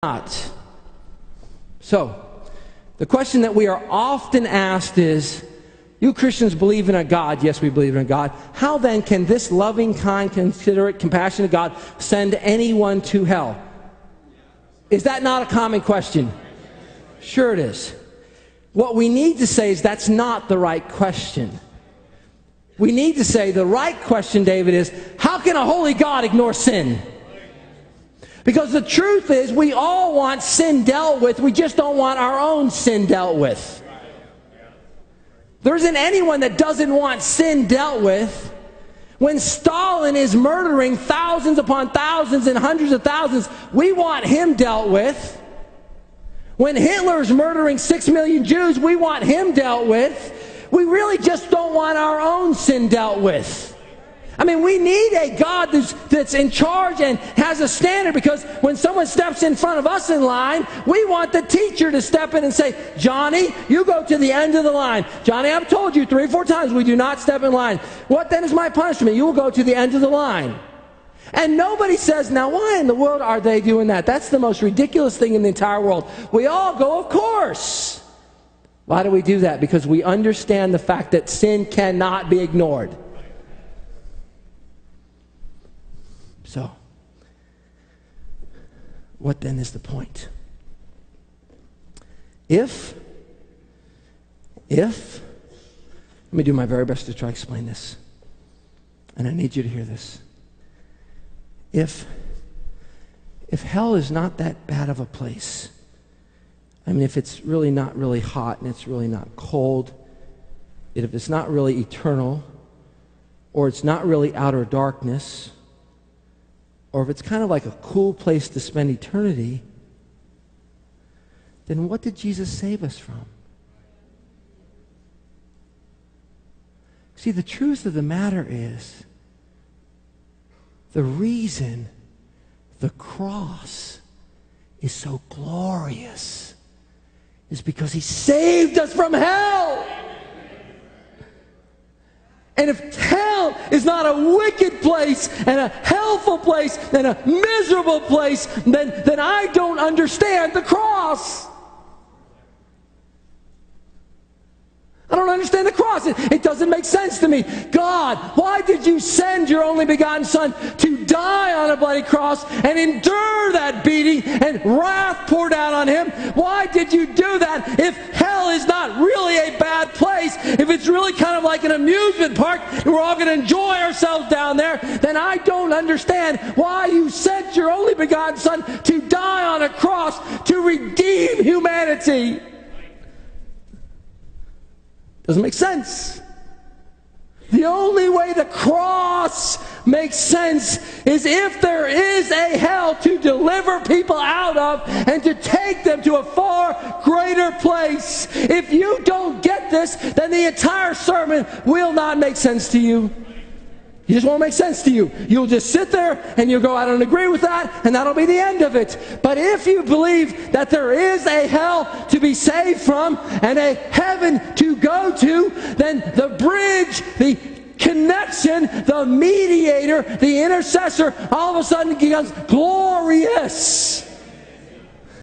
not. So, the question that we are often asked is, you Christians believe in a God? Yes, we believe in a God. How then can this loving, kind, considerate, compassionate God send anyone to hell? Is that not a common question? Sure it is. What we need to say is that's not the right question. We need to say the right question, David, is how can a holy God ignore sin? Because the truth is we all want sin dealt with. We just don't want our own sin dealt with. There isn't anyone that doesn't want sin dealt with. When Stalin is murdering thousands upon thousands and hundreds of thousands, we want him dealt with. When Hitler's murdering 6 million Jews, we want him dealt with. We really just don't want our own sin dealt with. I mean, we need a God that's in charge and has a standard, because when someone steps in front of us in line, we want the teacher to step in and say, Johnny, you go to the end of the line. Johnny, I've told you 3 or 4 times we do not step in line. What then is my punishment? You will go to the end of the line. And nobody says, now why in the world are they doing that? That's the most ridiculous thing in the entire world. We all go, of course. Why do we do that? Because we understand the fact that sin cannot be ignored. So, what then is the point? If, let me do my very best to try to explain this. And I need you to hear this. If hell is not that bad of a place, I mean, if it's really not really hot and it's really not cold, if it's not really eternal, or it's not really outer darkness, or if it's kind of like a cool place to spend eternity, then what did Jesus save us from? See, the truth of the matter is, the reason the cross is so glorious is because he saved us from hell. And if hell is not a wicked place and a hellful place and a miserable place, then I don't understand the cross. I don't understand the cross. It doesn't make sense to me. God, why did you send your only begotten Son to die on a bloody cross and endure that beating and wrath poured out on him? Why did you do that if hell is not really a bad place? If it's really kind of like an amusement park and we're all going to enjoy ourselves down there, then I don't understand why you sent your only begotten Son to die on a cross to redeem humanity. Doesn't make sense. The only way the cross makes sense is if there is a hell to deliver people out of and to take them to a far greater place. If you don't get this, then the entire sermon will not make sense to you. It just won't make sense to you. You'll just sit there and you'll go, I don't agree with that, and that'll be the end of it. But if you believe that there is a hell to be saved from and a heaven to go to, then the bridge, the connection, the mediator, the intercessor, all of a sudden becomes glorious.